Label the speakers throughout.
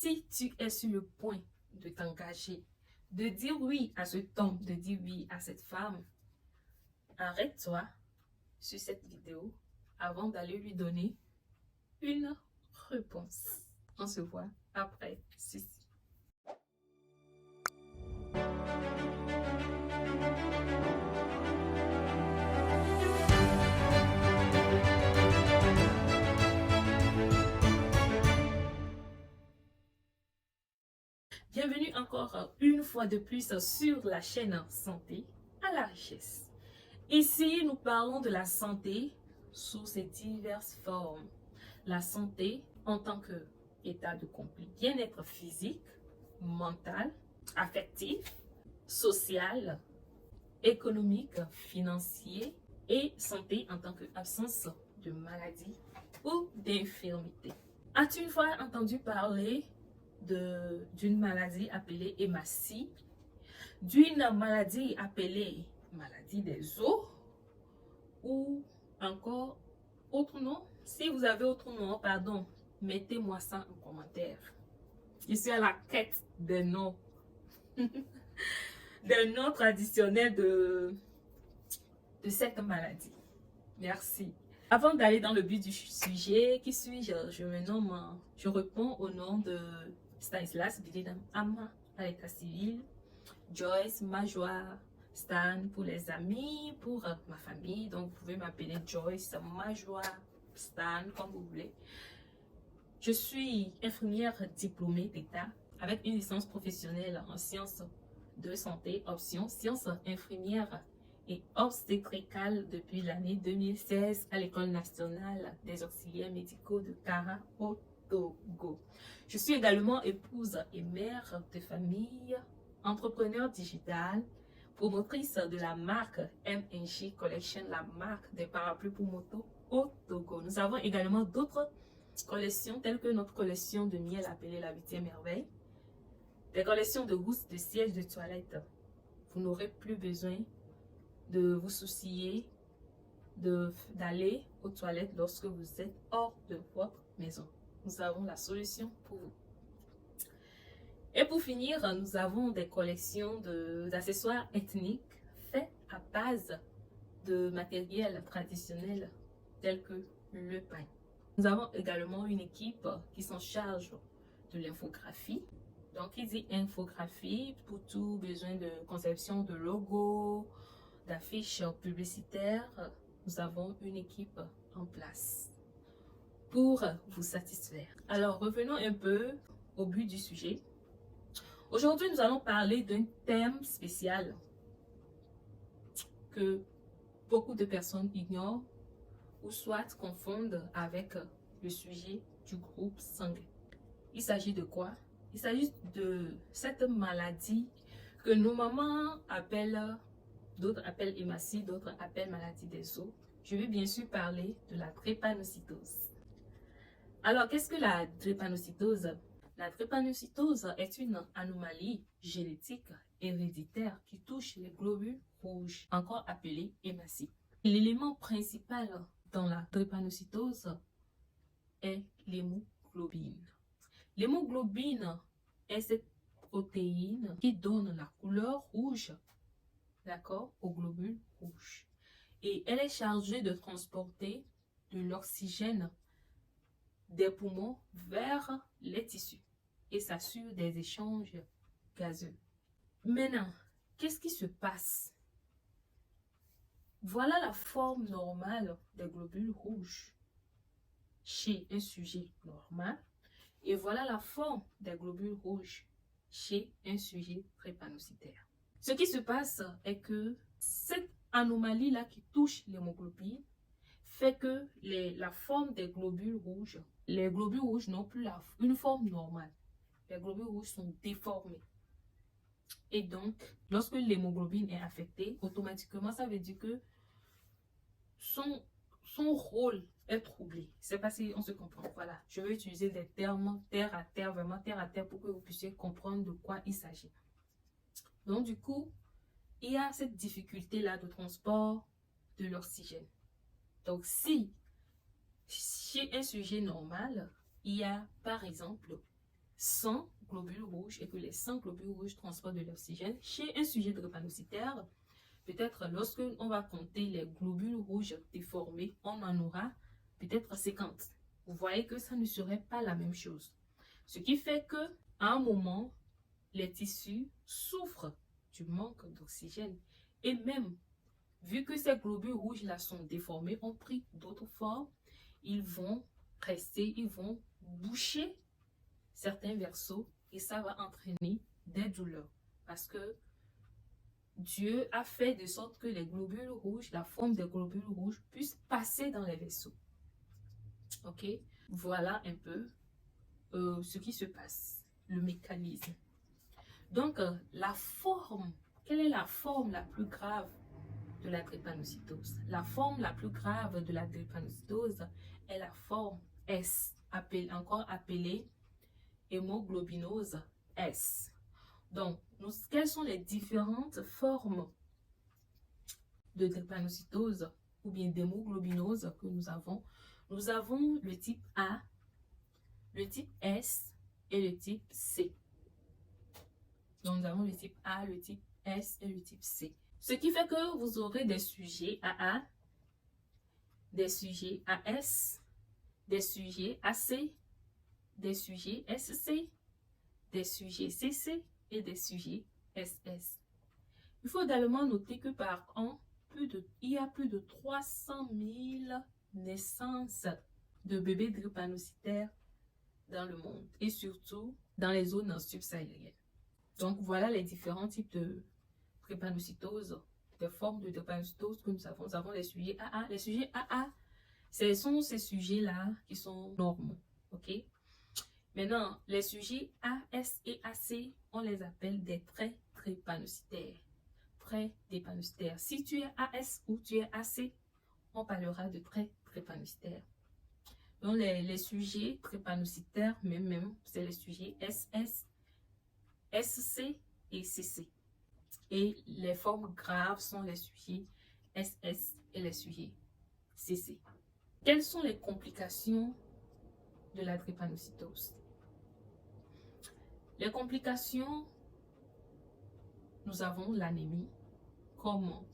Speaker 1: si tu es sur le point de t'engager, de dire oui à cet homme, de dire oui à cette femme, arrête-toi sur cette vidéo avant d'aller lui donner une réponse. On se voit après ceci. Bienvenue encore une fois de plus sur la chaîne Santé à la richesse. Ici, nous parlons de la santé sous ses diverses formes. La santé en tant qu'état de complet bien-être physique, mental, affectif, social, économique, financier et santé en tant qu'absence de maladie ou d'infirmité. As-tu une fois entendu parler d'une maladie appelée hématie, d'une maladie appelée maladie des os ou encore autre nom? Si vous avez autre nom, pardon, mettez-moi ça en commentaire. Je suis à la quête des noms. Des noms traditionnels de cette maladie. Merci. Avant d'aller dans le but du sujet, qui suis-je? Je réponds au nom de Stanislas Bilidam Ama à l'état civil, Joyce Majoie Stan pour les amis, pour ma famille. Donc, vous pouvez m'appeler Joyce Majoie Stan, comme vous voulez. Je suis infirmière diplômée d'État avec une licence professionnelle en sciences de santé, option sciences infirmières et obstétricales depuis l'année 2016 à l'École nationale des auxiliaires médicaux de Kara au Togo. Je suis également épouse et mère de famille, entrepreneur digital, promotrice de la marque MNJ Collection, la marque des parapluies pour moto au Togo. Nous avons également d'autres collections telles que notre collection de miel appelée la 8e merveille, des collections de gousses, de sièges de toilette. Vous n'aurez plus besoin de vous soucier d'aller aux toilettes lorsque vous êtes hors de votre maison. Nous avons la solution pour vous. Et pour finir, nous avons des collections d'accessoires ethniques faits à base de matériel traditionnel tel que le pain. Nous avons également une équipe qui s'en charge de l'infographie. Donc, il dit infographie pour tout besoin de conception de logos, d'affiches publicitaires. Nous avons une équipe en place pour vous satisfaire. Alors, revenons un peu au but du sujet. Aujourd'hui, nous allons parler d'un thème spécial que beaucoup de personnes ignorent ou soit confondent avec le sujet du groupe sanguin. Il s'agit de quoi? Il s'agit de cette maladie que nos mamans appellent, d'autres appellent hématie, d'autres appellent maladie des os. Je vais bien sûr parler de la drépanocytose. Alors, qu'est-ce que la drépanocytose? La drépanocytose est une anomalie génétique héréditaire qui touche les globules rouges, encore appelés hématies. L'élément principal dans la drépanocytose est l'hémoglobine. L'hémoglobine est cette protéine qui donne la couleur rouge, d'accord, aux globules rouges. Et elle est chargée de transporter de l'oxygène des poumons vers les tissus et s'assure des échanges gazeux. Maintenant, qu'est-ce qui se passe? Voilà la forme normale des globules rouges chez un sujet normal et voilà la forme des globules rouges chez un sujet drépanocytaire. Ce qui se passe est que cette anomalie-là qui touche l'hémoglobine fait que la forme des globules rouges, les globules rouges n'ont plus une forme normale. Les globules rouges sont déformés. Et donc, lorsque l'hémoglobine est affectée, automatiquement, ça veut dire que son rôle est troublé. C'est parce qu'on se comprend. Voilà, je vais utiliser des termes terre à terre, vraiment terre à terre, pour que vous puissiez comprendre de quoi il s'agit. Donc, du coup, il y a cette difficulté-là de transport de l'oxygène. Donc, si chez un sujet normal, il y a par exemple 100 globules rouges et que les 100 globules rouges transportent de l'oxygène. Chez un sujet drépanocytaire, peut-être lorsque on va compter les globules rouges déformés, on en aura peut-être 50. Vous voyez que ça ne serait pas la même chose. Ce qui fait que à un moment, les tissus souffrent du manque d'oxygène. Et même, vu que ces globules rouges-là sont déformés, ont pris d'autres formes, ils vont rester, ils vont boucher certains vaisseaux et ça va entraîner des douleurs. Parce que Dieu a fait de sorte que les globules rouges, la forme des globules rouges, puissent passer dans les vaisseaux. Ok? Voilà un peu ce qui se passe, le mécanisme. Donc, la forme, quelle est la forme la plus grave de la drépanocytose? La forme la plus grave de la drépanocytose est la forme S, encore appelée hémoglobinose S. Donc, quelles sont les différentes formes de drépanocytose ou bien d'hémoglobinose que nous avons? Nous avons le type A, le type S et le type C. Donc, nous avons le type A, le type S et le type C. Ce qui fait que vous aurez des sujets AA, des sujets AS, des sujets AC, des sujets SC, des sujets CC et des sujets SS. Il faut également noter que par an, il y a plus de 300 000 naissances de bébés drépanocytaires dans le monde et surtout dans les zones subsahariennes. Donc voilà les différents types de drépanocytose, des formes de drépanocytose que nous avons. Nous avons les sujets AA. Les sujets AA, ce sont ces sujets-là qui sont normaux. Ok? Maintenant, les sujets AS et AC, on les appelle des traits drépanocytaires. Traits drépanocytaires. Si tu es AS ou tu es AC, on parlera de traits drépanocytaires. Donc, les sujets drépanocytaires, même c'est les sujets SS, SC et CC. Et les formes graves sont les sujets SS et les sujets CC. Quelles sont les complications de la drépanocytose? Les complications, nous avons l'anémie, comme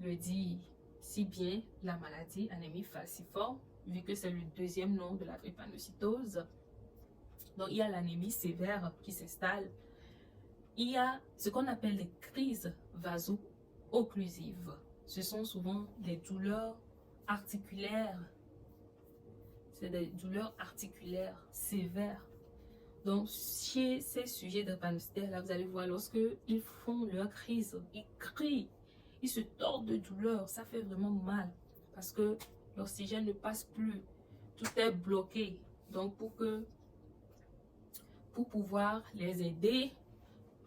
Speaker 1: le dit si bien la maladie anémie falciforme, vu que c'est le deuxième nom de la drépanocytose. Donc, il y a l'anémie sévère qui s'installe. Il y a ce qu'on appelle les crises vaso-occlusives. Ce sont souvent des douleurs articulaires. C'est des douleurs articulaires sévères. Donc, chez ces sujets drépanocytaires, là, vous allez voir, lorsqu'ils font leur crise, ils crient, ils se tordent de douleur. Ça fait vraiment mal parce que l'oxygène ne passe plus. Tout est bloqué. Donc, pour pouvoir les aider,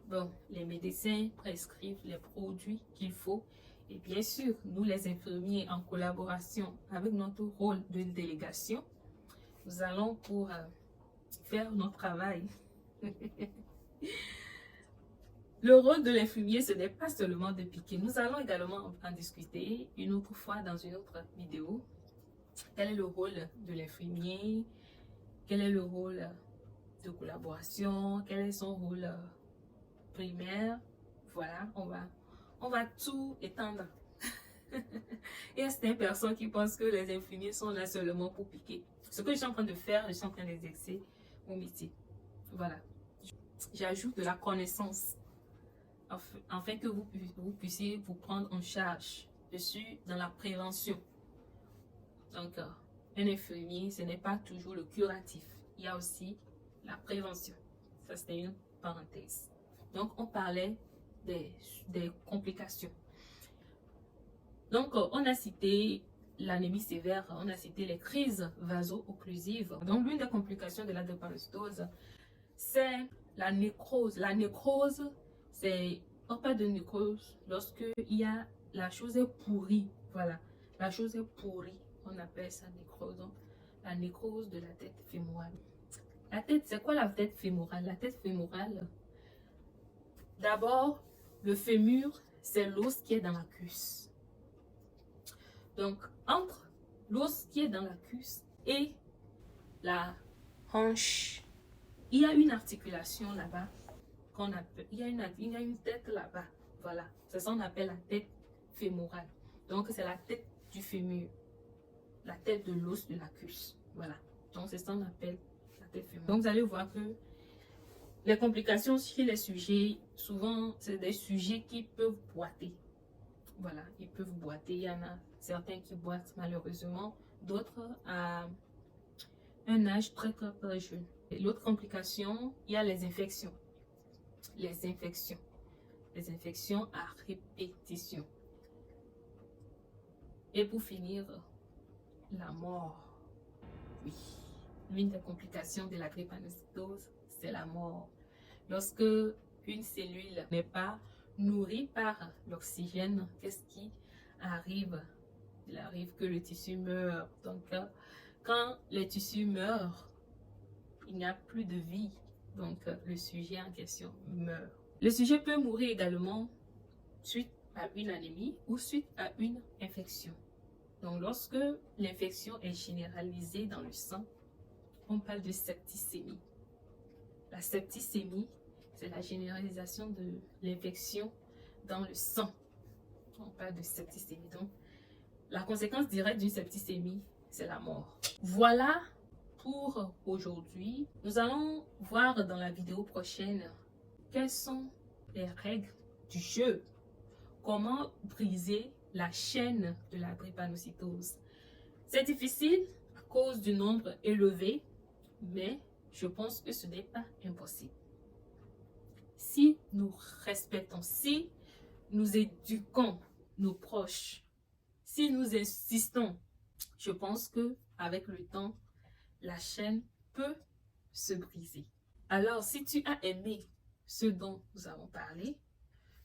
Speaker 1: bon, les médecins prescrivent les produits qu'il faut. Et bien sûr, nous les infirmiers, en collaboration avec notre rôle de délégation, nous allons pour faire notre travail. Le rôle de l'infirmier, ce n'est pas seulement de piquer. Nous allons également en discuter une autre fois dans une autre vidéo. Quel est le rôle de l'infirmier? Quel est le rôle de collaboration? Quel est son rôle primaire? Voilà, on va tout étendre. Il y a certaines personnes qui pensent que les infirmiers sont là seulement pour piquer. Ce que je suis en train de faire, je suis en train d'exercer mon métier. Voilà. J'ajoute de la connaissance afin que vous puissiez vous prendre en charge. Je suis dans la prévention. Donc, un infirmier, ce n'est pas toujours le curatif. Il y a aussi la prévention. Ça, c'était une parenthèse. Donc, on parlait des complications. Donc, on a cité l'anémie sévère, on a cité les crises vaso-occlusives. Donc, l'une des complications de la drépanocytose, c'est la nécrose. La nécrose, c'est, on parle de nécrose lorsque la chose est pourrie. Voilà, la chose est pourrie. On appelle ça nécrose. Donc, la nécrose de la tête fémorale. La tête, c'est quoi la tête fémorale? La tête fémorale, d'abord, le fémur, c'est l'os qui est dans la cuisse. Donc, entre l'os qui est dans la cuisse et la hanche, il y a une articulation là-bas qu'on appelle, il y a une tête là-bas. Voilà, c'est ça qu'on appelle la tête fémorale. Donc, c'est la tête du fémur, la tête de l'os de la cuisse. Voilà, donc c'est ça qu'on appelle la tête fémorale. Donc, vous allez voir que les complications chez les sujets, souvent, c'est des sujets qui peuvent boiter. Voilà, ils peuvent boiter. Il y en a certains qui boitent malheureusement, d'autres à un âge très jeune. L'autre complication, il y a les infections. Les infections. Les infections à répétition. Et pour finir, la mort. Oui, l'une des complications de la drépanocytose, c'est la mort. Lorsque une cellule n'est pas nourrie par l'oxygène, qu'est-ce qui arrive? Il arrive que le tissu meurt. Donc, quand le tissu meurt, il n'y a plus de vie. Donc, le sujet en question meurt. Le sujet peut mourir également suite à une anémie ou suite à une infection. Donc, lorsque l'infection est généralisée dans le sang, on parle de septicémie. La septicémie, c'est la généralisation de l'infection dans le sang. On parle de septicémie. Donc, la conséquence directe d'une septicémie, c'est la mort. Voilà pour aujourd'hui. Nous allons voir dans la vidéo prochaine quelles sont les règles du jeu. Comment briser la chaîne de la drépanocytose. C'est difficile à cause du nombre élevé, mais je pense que ce n'est pas impossible. Si nous respectons, si nous éduquons nos proches, si nous insistons, je pense que avec le temps, la chaîne peut se briser. Alors, si tu as aimé ce dont nous avons parlé,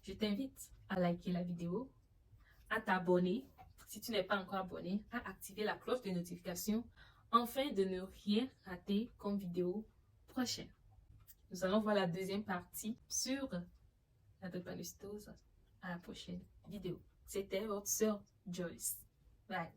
Speaker 1: je t'invite à liker la vidéo, à t'abonner, si tu n'es pas encore abonné, à activer la cloche de notification afin de ne rien rater comme vidéo prochaine. Nous allons voir la deuxième partie sur la drépanocytose à la prochaine vidéo. C'était votre sœur Joyce. Bye.